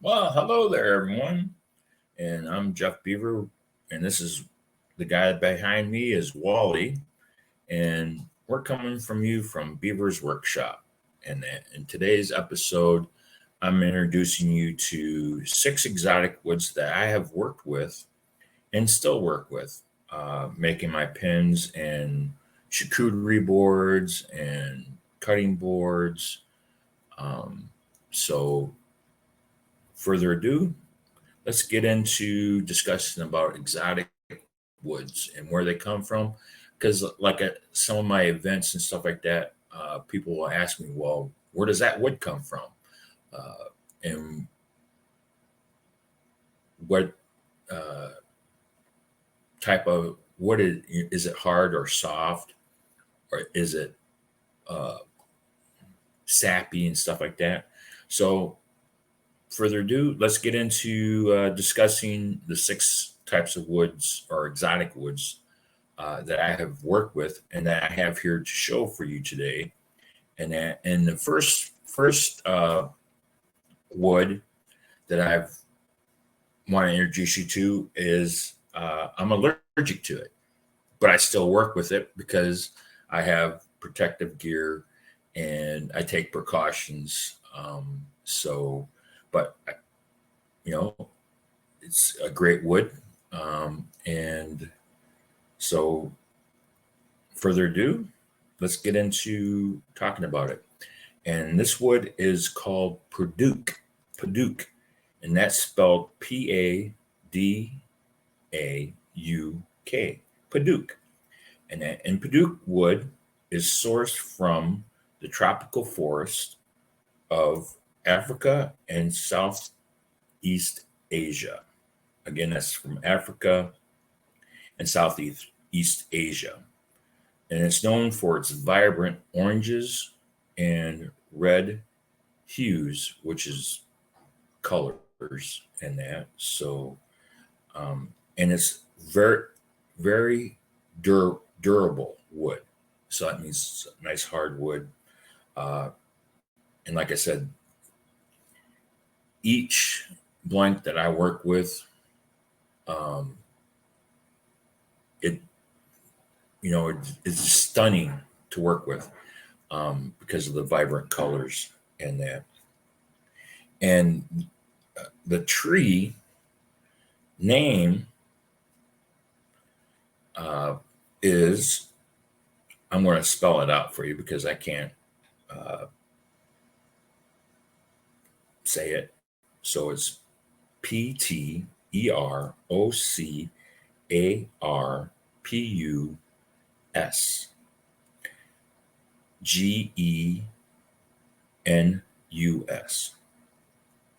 Well, hello there, everyone. And I'm Jeff Beaver, and this is the guy behind me is Wally, and we're coming from you from Beaver's Workshop. And in today's episode, I'm introducing you to 6 exotic woods that I have worked with and still work with, making my pins and charcuterie boards and cutting boards. Um, so, further ado, let's get into discussing about exotic woods and where they come from. Because, like at some of my events and stuff like that, people will ask me, well, where does that wood come from? And what uh, type of wood is it hard or soft? Or is it uh, sappy and stuff like that? So, further ado, let's get into discussing the 6 types of woods or exotic woods that I have worked with and that I have here to show for you today. And the first wood that I've want to introduce you to is I'm allergic to it, but I still work with it because I have protective gear and I take precautions. But you know, it's a great wood, and so further ado, let's get into talking about it. And this wood is called Padauk, and that's spelled Padauk, Padauk. And Padauk wood is sourced from the tropical forest of Africa and Southeast Asia. Again, that's from Africa and Southeast East Asia. And it's known for its vibrant oranges and red hues, which is colors and that. So, and it's very durable wood. So that means nice hard wood. Uh, and like I said, each blank that I work with, um, it it's stunning to work with because of the vibrant colors and that. And the tree name is I'm going to spell it out for you because I can't uh, say it. So it's PTEROCARPUS,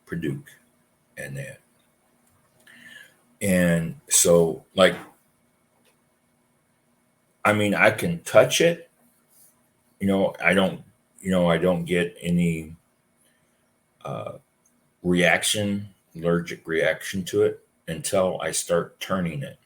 Padauk, and that. And so, like, I mean, I can touch it. I don't get any uh, allergic reaction to it until I start turning it.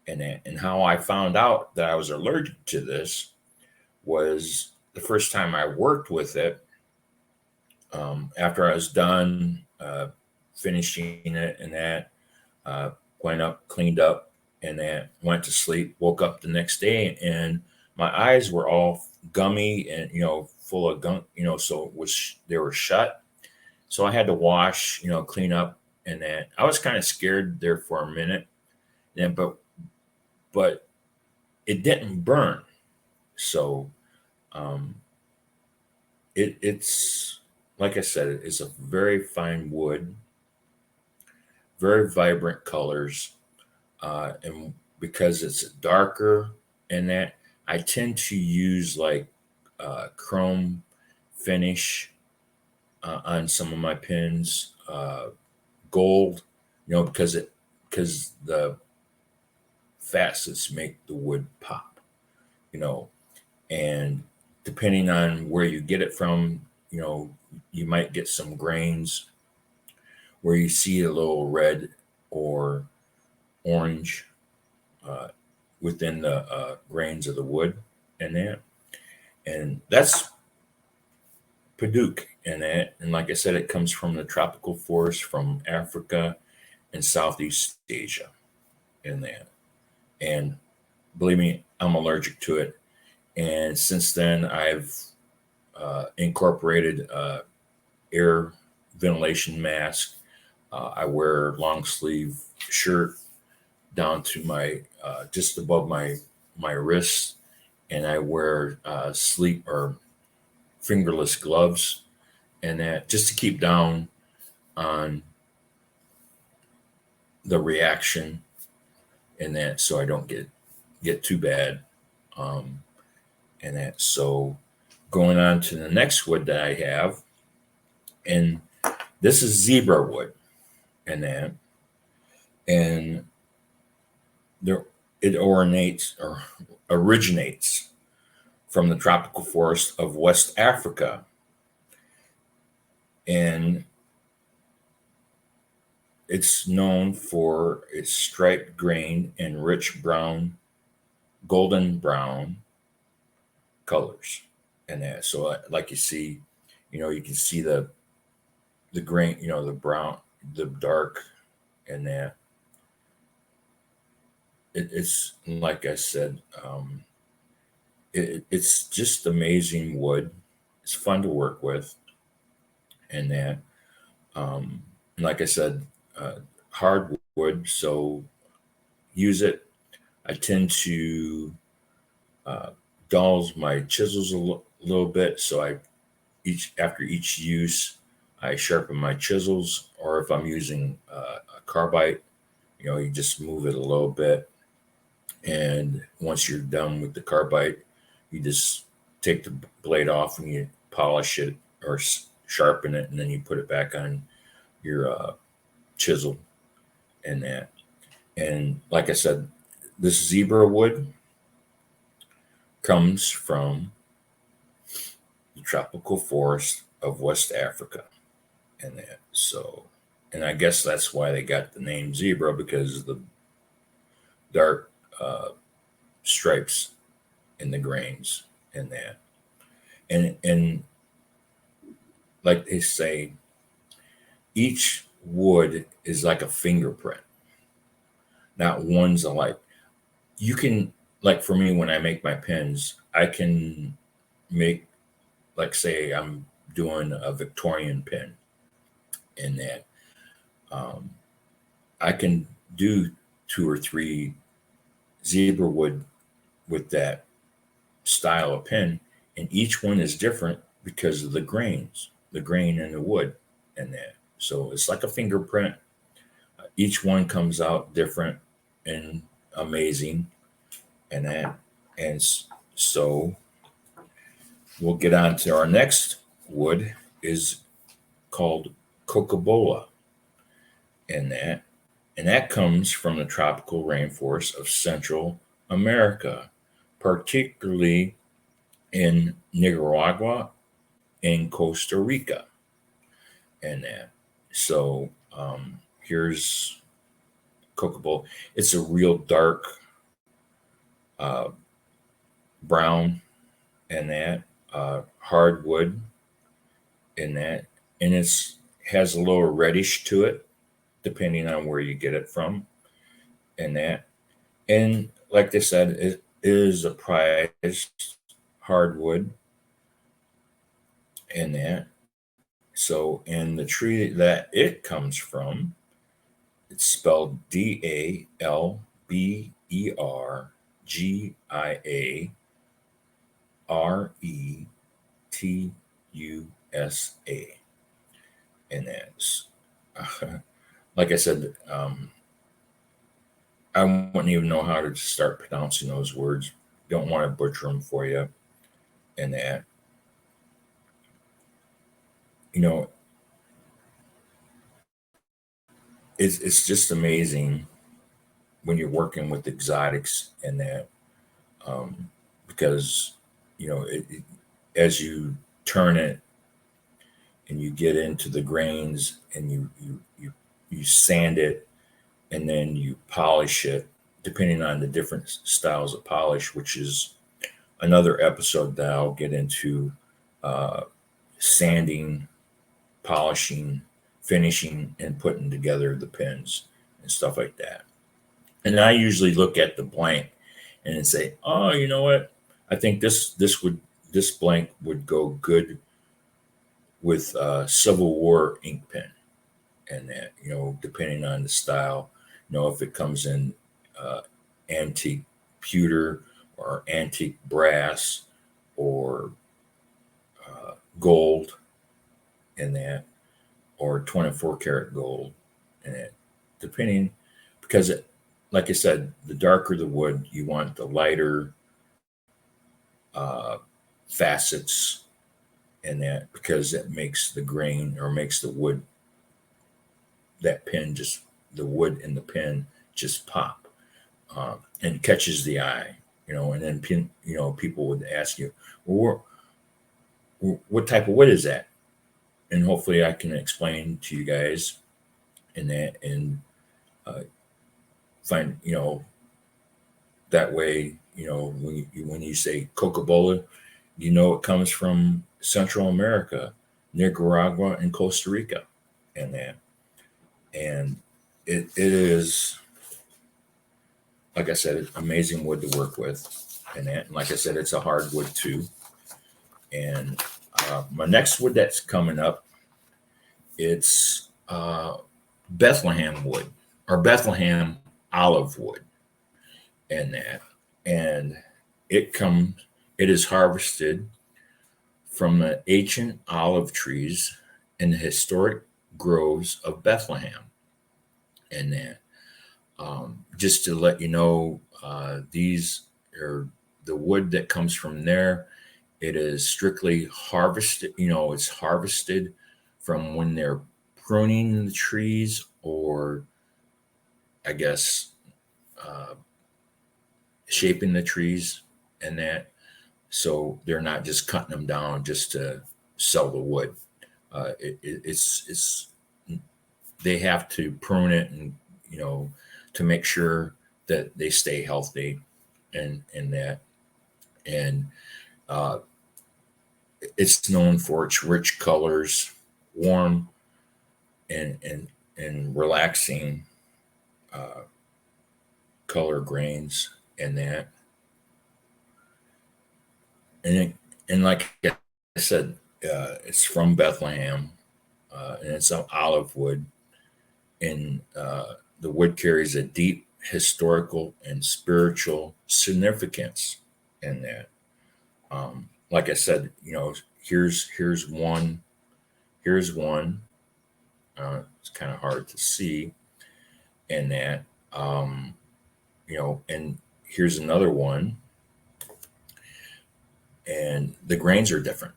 And how I found out that I was allergic to this was the first time I worked with it. After I was done finishing it and that, went up, cleaned up, and then went to sleep. Woke up the next day, and my eyes were all gummy and full of gunk. So they were shut. So I had to wash, clean up, and then I was kind of scared there for a minute. Then, but it didn't burn. So um, it's like I said, it's a very fine wood, very vibrant colors, and because it's darker and that, I tend to use like chrome finish on some of my pins, gold, because the facets make the wood pop, you know, and depending on where you get it from, you know, you might get some grains where you see a little red or orange uh, within the grains of the wood and that. And that's Padauk in that. And like I said, it comes from the tropical forest from Africa and Southeast Asia in that. And believe me, I'm allergic to it. And since then, I've incorporated air ventilation mask. I wear long sleeve shirt down to my just above my wrists, and I wear sleep or fingerless gloves, and that just to keep down on the reaction, and that so I don't get too bad, um, and that so going on to the next wood that I have, and this is zebra wood, and that and there it originates from the tropical forest of West Africa, and it's known for its striped grain and rich brown, golden brown colors, and that. So, like you see, you know, you can see the grain, you know, the brown, the dark, and that. It's like I said, it's just amazing wood. It's fun to work with, and that. And like I said, hardwood, so use it. I tend to uh, dulls my chisels little bit, so I each after each use, I sharpen my chisels. Or if I'm using a carbide, you know, you just move it a little bit, and once you're done with the carbide, you just take the blade off and you polish it or sharpen it, and then you put it back on your chisel and that. And like I said, this zebra wood comes from the tropical forest of West Africa and that. So, and I guess that's why they got the name zebra, because of the dark stripes in the grains and that. And like they say, each wood is like a fingerprint. Not one's alike. You can, like for me, when I make my pens, I can make, like say I'm doing a Victorian pen in that. Um, I can do two or three zebra wood with that style of pen, and each one is different because of the grains, the grain in the wood and that. So it's like a fingerprint. Each one comes out different and amazing and that. And so we'll get on to our next wood is called Cocobola and that. And that comes from the tropical rainforests of Central America, particularly in Nicaragua and Costa Rica and that. So here's Cocobola. It's a real dark uh, brown and that hardwood and that, and it's has a little reddish to it depending on where you get it from and that. And like they said, it is a prized hardwood and that. So, and the tree that it comes from, it's spelled DALBERGIARETUSA. And that's, like I said, I wouldn't even know how to start pronouncing those words. Don't want to butcher them for you. And that, you know, it's just amazing when you're working with exotics and that, um, because as you turn it and you get into the grains and you sand it and then you polish it, depending on the different styles of polish, which is another episode that I'll get into, sanding, polishing, finishing, and putting together the pins and stuff like that. And I usually look at the blank and say, oh, you know what? I think this blank would go good with Civil War ink pen, and that, depending on the style, if it comes in antique pewter or antique brass or gold, and that, or 24 karat gold, and that, depending, because like I said, the darker the wood, you want the lighter facets, and that, because it makes the grain, or makes the wood, that pin, just the wood in the pin just pop, and catches the eye, and then people would ask you, well, what type of wood is that? And hopefully I can explain to you guys in that, and find, that way, when you say Coca-Cola, it comes from Central America, Nicaragua, and Costa Rica, and that, and it is, like I said, it's amazing wood to work with, and that, and like I said, it's a hardwood too. And my next wood that's coming up, it's Bethlehem wood, or Bethlehem olive wood, and that, and it is harvested from the ancient olive trees in the historic groves of Bethlehem, and that, just to let you know, these are the wood that comes from there. It is strictly harvested, it's harvested from when they're pruning the trees, or I guess shaping the trees, and that, so they're not just cutting them down just to sell the wood. It's they have to prune it, and to make sure that they stay healthy, and that, and it's known for its rich colors, warm and relaxing color grains, and that, and like I said, it's from Bethlehem, and it's an olive wood, and the wood carries a deep historical and spiritual significance in that. Like I said, here's one. Here's one. It's kind of hard to see, in that, and here's another one, and the grains are different,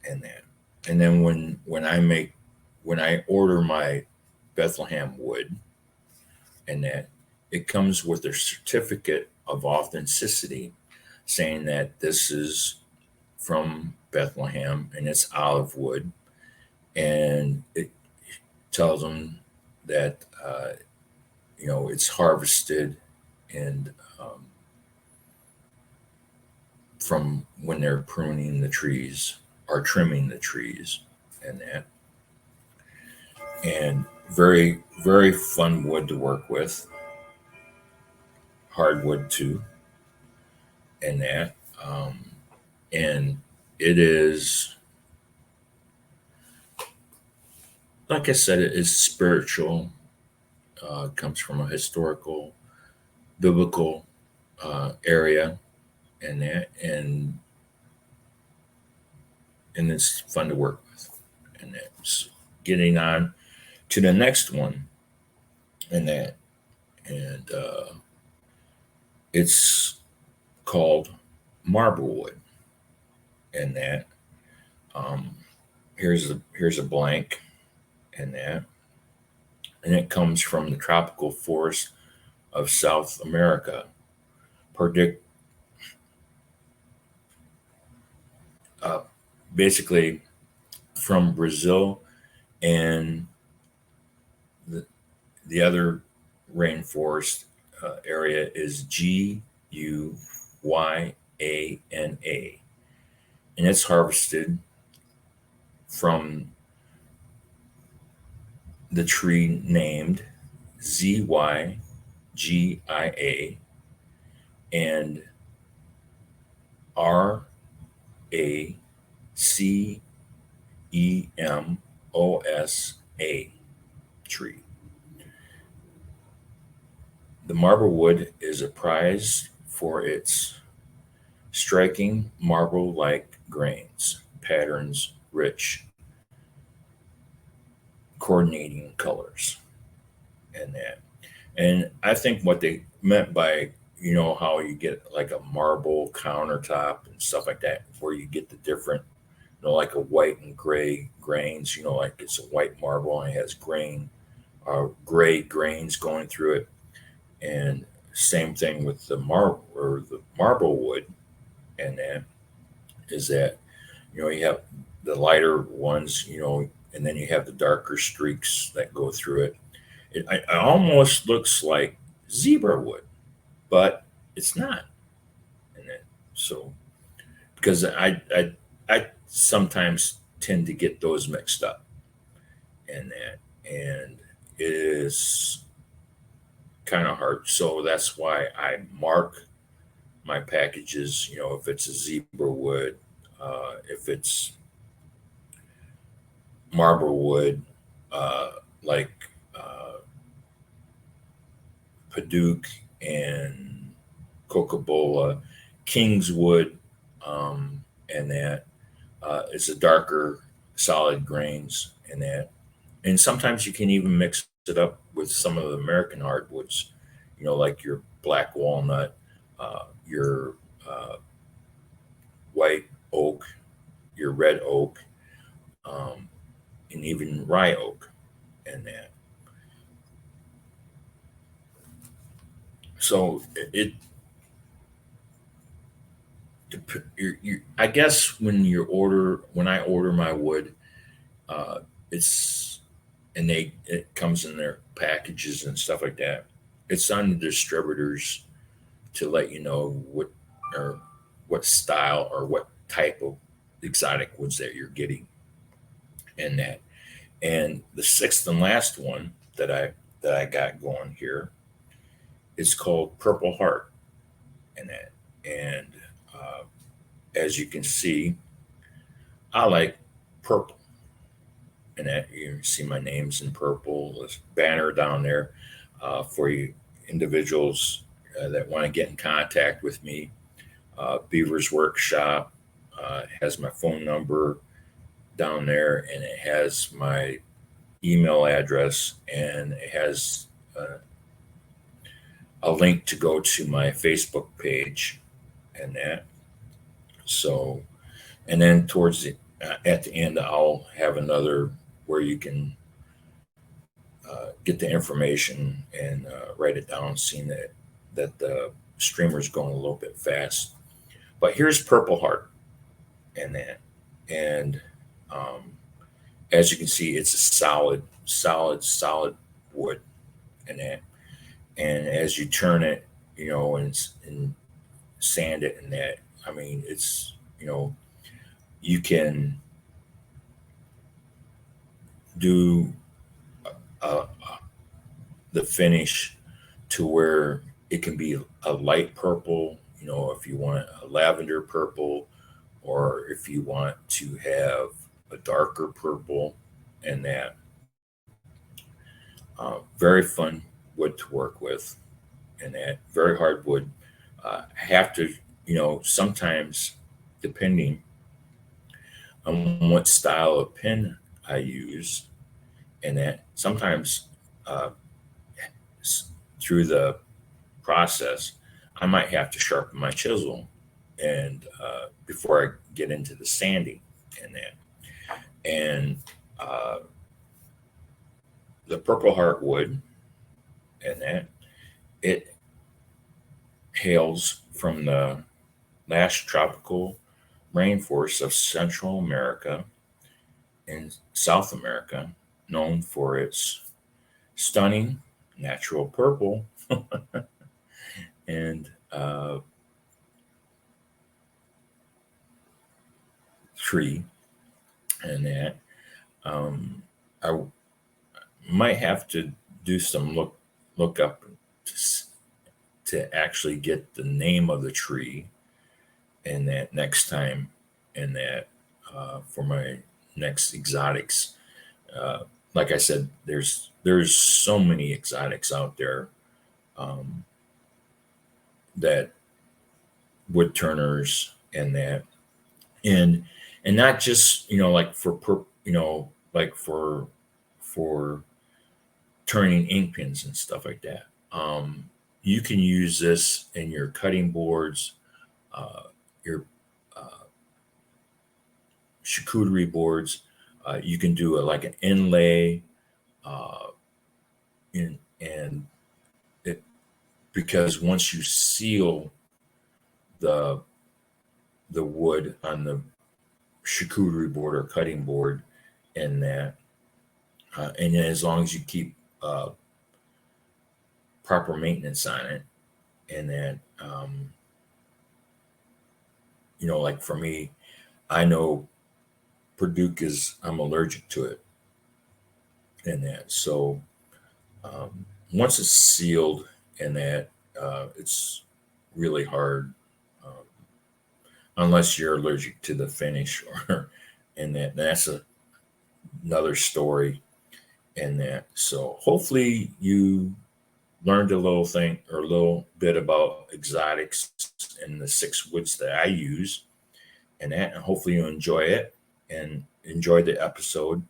in that. And then when I order my Bethlehem wood, and that, it comes with a certificate of authenticity, saying that this is from Bethlehem and it's olive wood, and it tells them that it's harvested, and from when they're pruning the trees or trimming the trees, and that, and very, very fun wood to work with, hardwood too, and that, and it is, like I said, it is spiritual. Comes from a historical, biblical area, and that, and it's fun to work with. And that's getting on to the next one, and that, and it's called marble wood, and that, um, here's a blank, and that, and it comes from the tropical forest of South America, partic- basically from Brazil and the other rainforest area is Guyana, and it's harvested from the tree named Zygia and Racemosa tree. The marblewood is prized for its striking marble-like grains, patterns, rich, coordinating colors, and that. And I think what they meant by, how you get like a marble countertop and stuff like that, where you get the different, like a white and gray grains, like it's a white marble and it has gray grains going through it. And same thing with the marble or the marble wood, and that is that you have the lighter ones, and then you have the darker streaks that go through it. It almost looks like zebra wood, but it's not. And then, so because I sometimes tend to get those mixed up, and it is kind of hard. So that's why I mark my packages. If it's a zebra wood, if it's marble wood, like Paduke and Cocobolo, Kingswood, and that it's a darker solid grains, and sometimes you can even mix it up with some of the American hardwoods, like your black walnut, your white oak, your red oak, and even rye oak, and that. So I guess when I order my wood, it's and it comes in their packages and stuff like that. It's on the distributors to let you know or what style or what type of exotic woods that you're getting, and that. And the sixth and last one that I got going here is called Purple Heart, and that. And uh, as you can see, I like purple, and that you see my name's in purple. This banner down there for you individuals that want to get in contact with me. Beaver's Workshop has my phone number down there, and it has my email address, and it has a link to go to my Facebook page, and that. So, and then towards at the end, I'll have another where you can get the information and write it down, seeing that the streamer's going a little bit fast. But here's Purple Heart, and that, and um, as you can see, it's a solid wood, and that. And as you turn it, and sand it, and that, I mean, it's you can do uh, the finish to where it can be a light purple, if you want a lavender purple, or if you want to have a darker purple, and that. Very fun wood to work with, and that very hard wood. Have to, sometimes depending on what style of pen I use, and that sometimes uh, through the process, I might have to sharpen my chisel, and before I get into the sanding, and that, and uh, the Purple Heart wood, and that it hails from the last tropical rainforests of Central America and South America, known for its stunning natural purple and tree, and that I might have to do some look up to actually get the name of the tree, and that next time, and that for my next exotics. Like I said, there's so many exotics out there, um, that wood turners, and that, and and not just, like like for turning ink pens and stuff like that. You can use this in your cutting boards, your uh, charcuterie boards. You can do like an inlay, uh, and it, because once you seal the wood on the charcuterie board or cutting board, and that, and then as long as you keep proper maintenance on it, and that, like for me, I know I'm allergic to it, and that, so once it's sealed, and that, it's really hard, um, unless you're allergic to the finish, or and that's another story, and that, so hopefully you learned a little thing or a little bit about exotics and the six woods that I use, and that, and hopefully you enjoy it and enjoy the episode,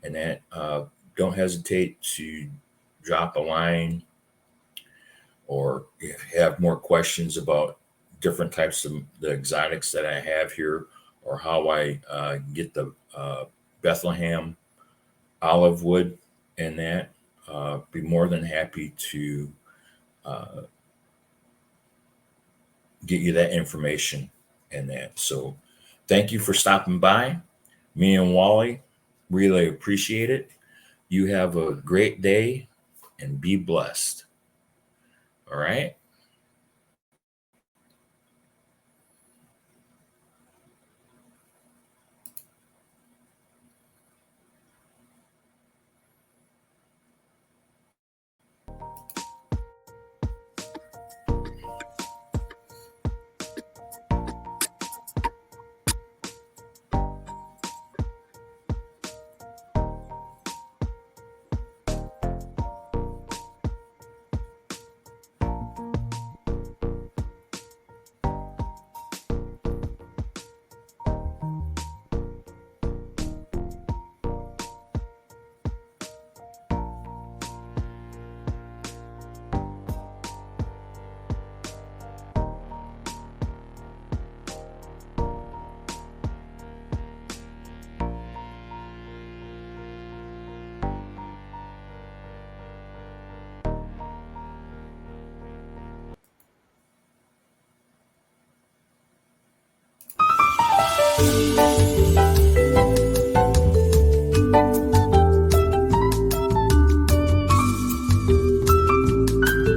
and that, don't hesitate to drop a line, or if you have more questions about different types of the exotics that I have here, or how I get the Bethlehem olive wood, and that, be more than happy to uh, get you that information, and that. So thank you for stopping by. Me and Wally really appreciate it. You have a great day and be blessed. All right.